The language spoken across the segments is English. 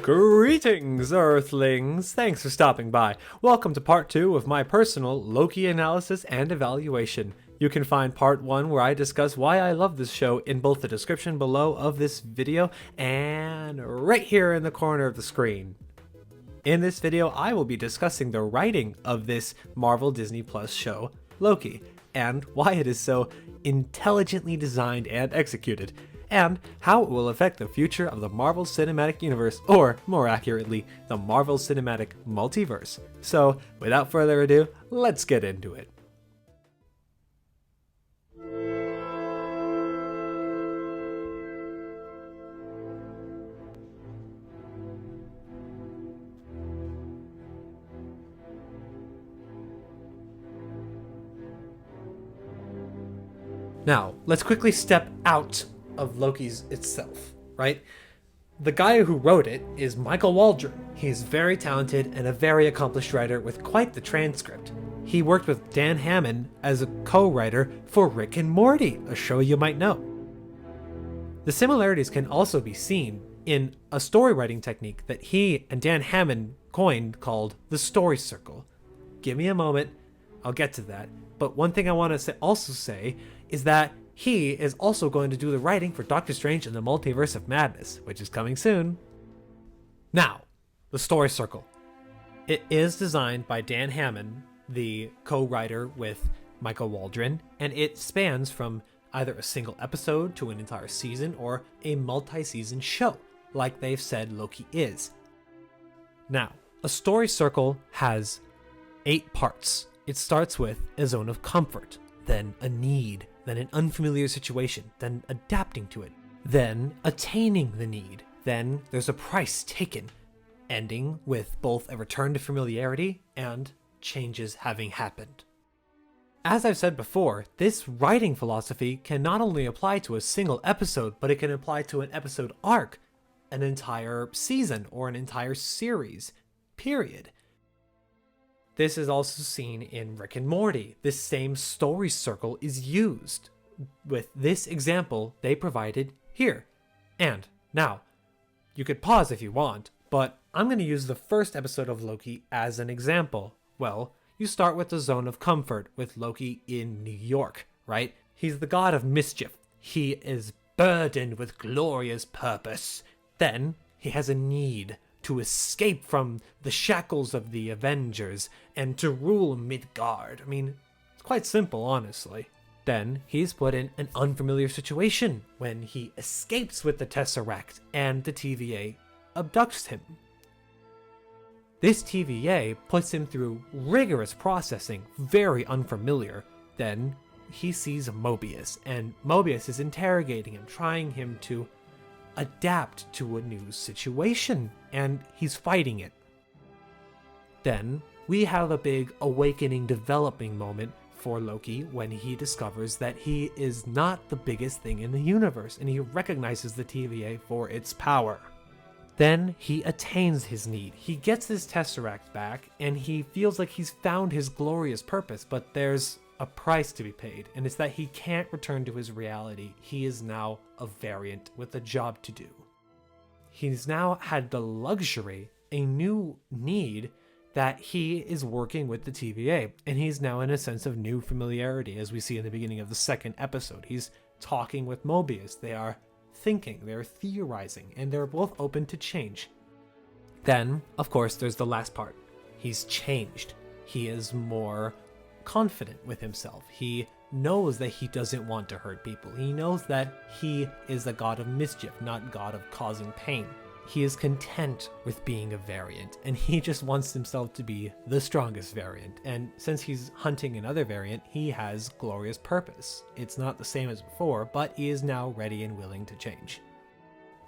Greetings, Earthlings! Thanks for stopping by. Welcome to part 2 of my personal Loki analysis and evaluation. You can find part 1 where I discuss why I love this show in both the description below of this video and right here in the corner of the screen. In this video, I will be discussing the writing of this Marvel Disney Plus show, Loki, and why it is so intelligently designed and executed, and how it will affect the future of the Marvel Cinematic Universe, or more accurately, the Marvel Cinematic Multiverse. So, without further ado, let's get into it. Now, let's quickly step out of Loki's itself, right? The guy who wrote it is Michael Waldron. He's very talented and a very accomplished writer with quite the transcript. He worked with Dan Hammond as a co-writer for Rick and Morty, a show you might know. The similarities can also be seen in a story writing technique that he and Dan Hammond coined called the story circle. Give me a moment, I'll get to that. But one thing I want to also say is that he is also going to do the writing for Doctor Strange in the Multiverse of Madness, which is coming soon. Now, the story circle. It is designed by Dan Hammond, the co-writer with Michael Waldron, and it spans from either a single episode to an entire season or a multi-season show, like they've said Loki is. Now, a story circle has 8 parts. It starts with a zone of comfort, then a need, then an unfamiliar situation, then adapting to it, then attaining the need, then there's a price taken, ending with both a return to familiarity and changes having happened. As I've said before, this writing philosophy can not only apply to a single episode, but it can apply to an episode arc, an entire season, or an entire series, period. This is also seen in Rick and Morty. This same story circle is used with this example they provided here. And now, you could pause if you want, but I'm going to use the first episode of Loki as an example. Well, you start with the zone of comfort with Loki in New York, right? He's the god of mischief. He is burdened with glorious purpose. Then he has a need to escape from the shackles of the Avengers and to rule Midgard. I mean, it's quite simple, honestly. Then he's put in an unfamiliar situation when he escapes with the Tesseract and the TVA abducts him. This TVA puts him through rigorous processing, very unfamiliar. Then he sees Mobius, and Mobius is interrogating him, trying him to adapt to a new situation, and he's fighting it. Then we have a big awakening, developing moment for Loki when he discovers that he is not the biggest thing in the universe, and he recognizes the TVA for its power. Then he attains his need. He gets his Tesseract back, and he feels like he's found his glorious purpose, but there's a price to be paid, and it's that he can't return to his reality. He is now a variant with a job to do. He's now had the luxury, a new need, that he is working with the TVA, and he's now in a sense of new familiarity, as we see in the beginning of the second episode. He's talking with Mobius. They are thinking, they're theorizing, and they're both open to change. Then, of course, there's the last part. He's changed. He is more confident with himself. He knows that he doesn't want to hurt people. He knows that he is the god of mischief, not god of causing pain. He is content with being a variant, and he just wants himself to be the strongest variant. And since he's hunting another variant, he has glorious purpose. It's not the same as before, but he is now ready and willing to change.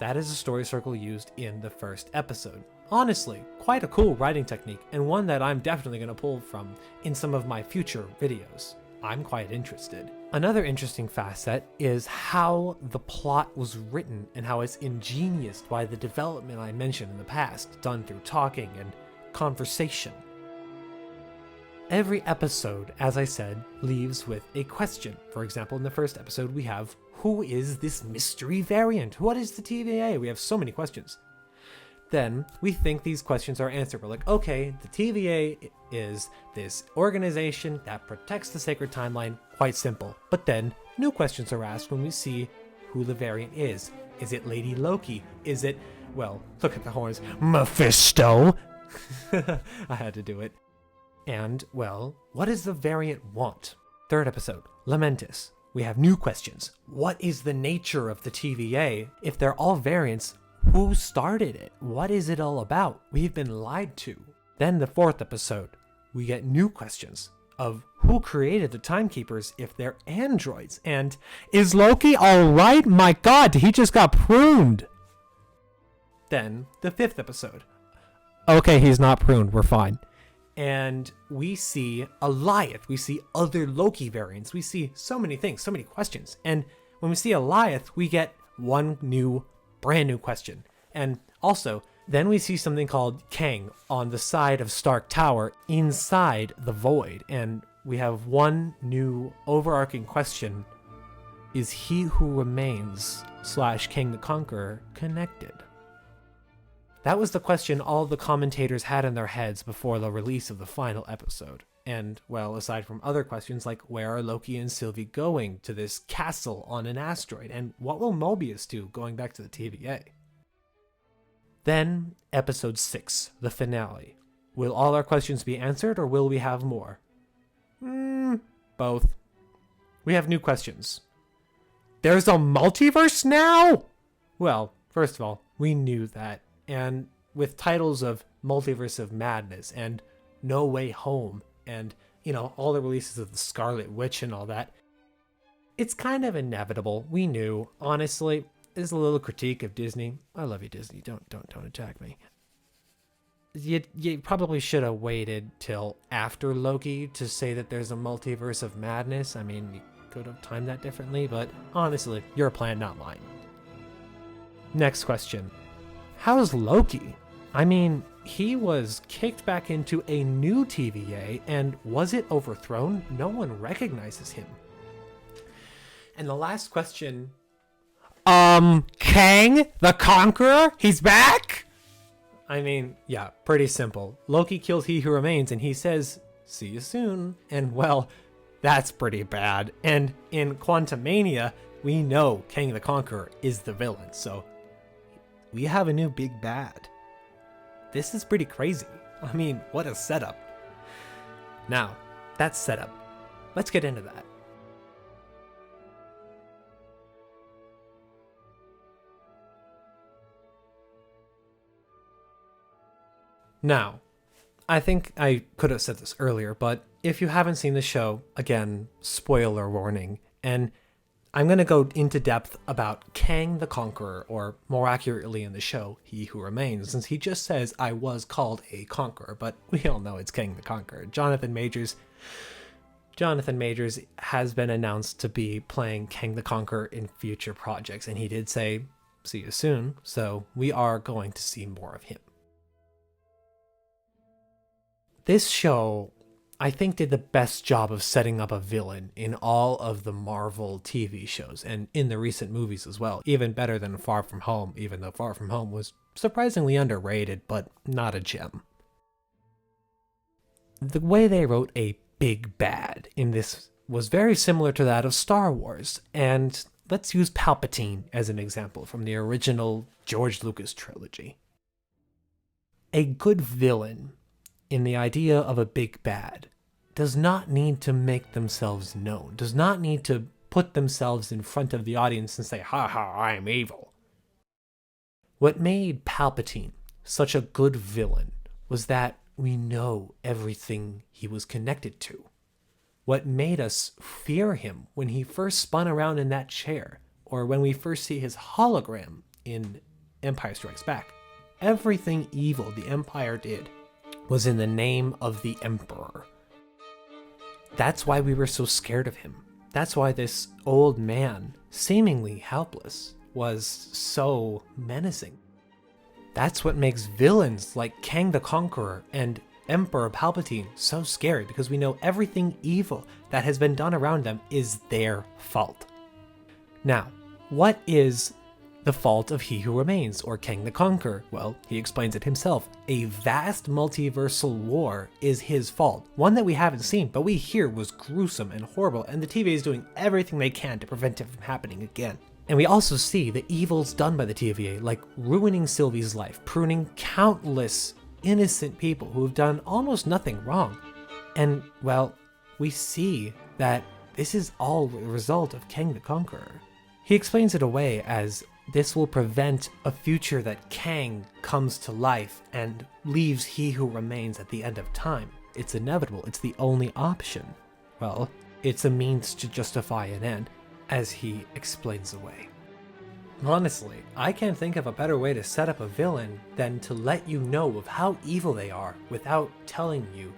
That is a story circle used in the first episode. Honestly, quite a cool writing technique, and one that I'm definitely going to pull from in some of my future videos. I'm quite interested. Another interesting facet is how the plot was written and how it's ingenious by the development I mentioned in the past, done through talking and conversation. Every episode, as I said, leaves with a question. For example, in the first episode, we have, who is this mystery variant? What is the TVA? We have so many questions. Then we think these questions are answered. We're like, okay, the TVA is this organization that protects the sacred timeline. Quite simple. But then new questions are asked when we see who the variant is. Is it Lady Loki? Is it, well, look at the horns, Mephisto? I had to do it. And, well, what does the variant want? Third episode, Lamentis. We have new questions. What is the nature of the TVA? If they're all variants, who started it? What is it all about? We've been lied to. Then the fourth episode, we get new questions of who created the Timekeepers if they're androids? And is Loki alright? My god, he just got pruned. Then the fifth episode. Okay, he's not pruned, we're fine. And we see Alioth, we see other Loki variants, we see so many things, so many questions. And when we see Alioth, we get one brand new question. And also, then we see something called Kang on the side of Stark Tower inside the Void. And we have one new overarching question. Is he who remains / King the Conqueror connected? That was the question all the commentators had in their heads before the release of the final episode. And, well, aside from other questions like where are Loki and Sylvie going to this castle on an asteroid, and what will Mobius do going back to the TVA? Then, episode 6, the finale. Will all our questions be answered, or will we have more? Both. We have new questions. There's a multiverse now? Well, first of all, we knew that. And with titles of Multiverse of Madness and No Way Home and, all the releases of the Scarlet Witch and all that, it's kind of inevitable. We knew. Honestly, there's a little critique of Disney. I love you, Disney. Don't attack me. You probably should have waited till after Loki to say that there's a Multiverse of Madness. I mean, you could have timed that differently, but honestly, your plan, not mine. Next question. How's Loki? I mean, he was kicked back into a new TVA, and was it overthrown? No one recognizes him. And the last question... Kang the Conqueror? He's back? I mean, yeah, pretty simple. Loki kills He Who Remains, and he says, see you soon. And, well, that's pretty bad. And in Quantumania, we know Kang the Conqueror is the villain, so... we have a new big bad. This is pretty crazy. I mean, what a setup. Now, that's setup. Let's get into that. Now, I think I could have said this earlier, but if you haven't seen the show, again, spoiler warning, and I'm going to go into depth about Kang the Conqueror, or more accurately in the show, He Who Remains, since he just says, I was called a conqueror, but we all know it's Kang the Conqueror. Jonathan Majors has been announced to be playing Kang the Conqueror in future projects, and he did say, see you soon, so we are going to see more of him. This show, I think, did the best job of setting up a villain in all of the Marvel TV shows and in the recent movies as well. Even better than Far From Home, even though Far From Home was surprisingly underrated, but not a gem. The way they wrote a big bad in this was very similar to that of Star Wars, and let's use Palpatine as an example from the original George Lucas trilogy. A good villain, in the idea of a big bad, does not need to make themselves known, does not need to put themselves in front of the audience and say, ha ha, I'm evil. What made Palpatine such a good villain was that we know everything he was connected to. What made us fear him when he first spun around in that chair, or when we first see his hologram in Empire Strikes Back. Everything evil the Empire did was in the name of the Emperor. That's why we were so scared of him. That's why this old man, seemingly helpless, was so menacing. That's what makes villains like Kang the Conqueror and Emperor Palpatine so scary, because we know everything evil that has been done around them is their fault. Now, what is the fault of He Who Remains, or Kang the Conqueror? Well, he explains it himself. A vast multiversal war is his fault. One that we haven't seen, but we hear was gruesome and horrible, and the TVA is doing everything they can to prevent it from happening again. And we also see the evils done by the TVA, like ruining Sylvie's life, pruning countless innocent people who have done almost nothing wrong. And, well, we see that this is all a result of Kang the Conqueror. He explains it away as this will prevent a future that Kang comes to life and leaves He Who Remains at the end of time. It's inevitable, it's the only option. Well, it's a means to justify an end, as he explains away. Honestly, I can't think of a better way to set up a villain than to let you know of how evil they are without telling you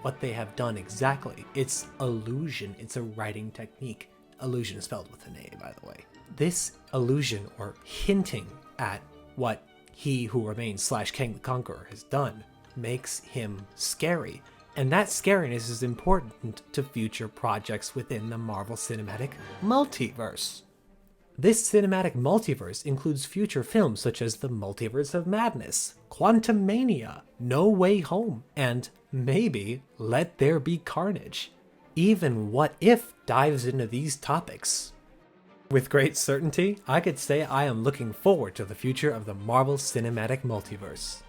what they have done exactly. It's illusion, it's a writing technique. Illusion is spelled with an A, by the way. This illusion, or hinting at what He Who Remains / Kang the Conqueror has done, makes him scary. And that scariness is important to future projects within the Marvel Cinematic Multiverse. This cinematic multiverse includes future films such as The Multiverse of Madness, Quantumania, No Way Home, and maybe Let There Be Carnage. Even What If dives into these topics. With great certainty, I could say I am looking forward to the future of the Marvel Cinematic Multiverse.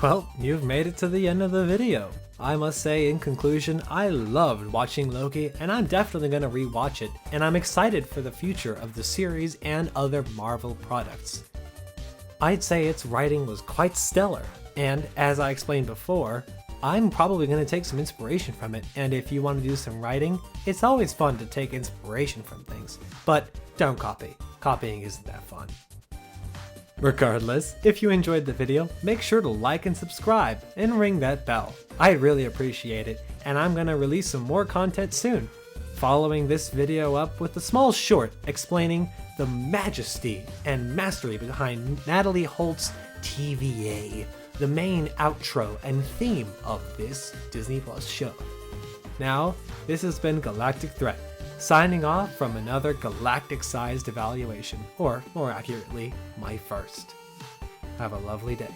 Well, you've made it to the end of the video. I must say, in conclusion, I loved watching Loki, and I'm definitely going to rewatch it, and I'm excited for the future of the series and other Marvel products. I'd say its writing was quite stellar, and as I explained before, I'm probably going to take some inspiration from it, and if you want to do some writing, it's always fun to take inspiration from things, but don't copy. Copying isn't that fun. Regardless, if you enjoyed the video, make sure to like and subscribe and ring that bell. I'd really appreciate it, and I'm gonna release some more content soon. Following this video up with a small short explaining the majesty and mastery behind Natalie Holt's TVA, the main outro and theme of this Disney Plus show. Now, this has been Galactic Threat, signing off from another Galactic-Sized evaluation, or more accurately, my first. Have a lovely day.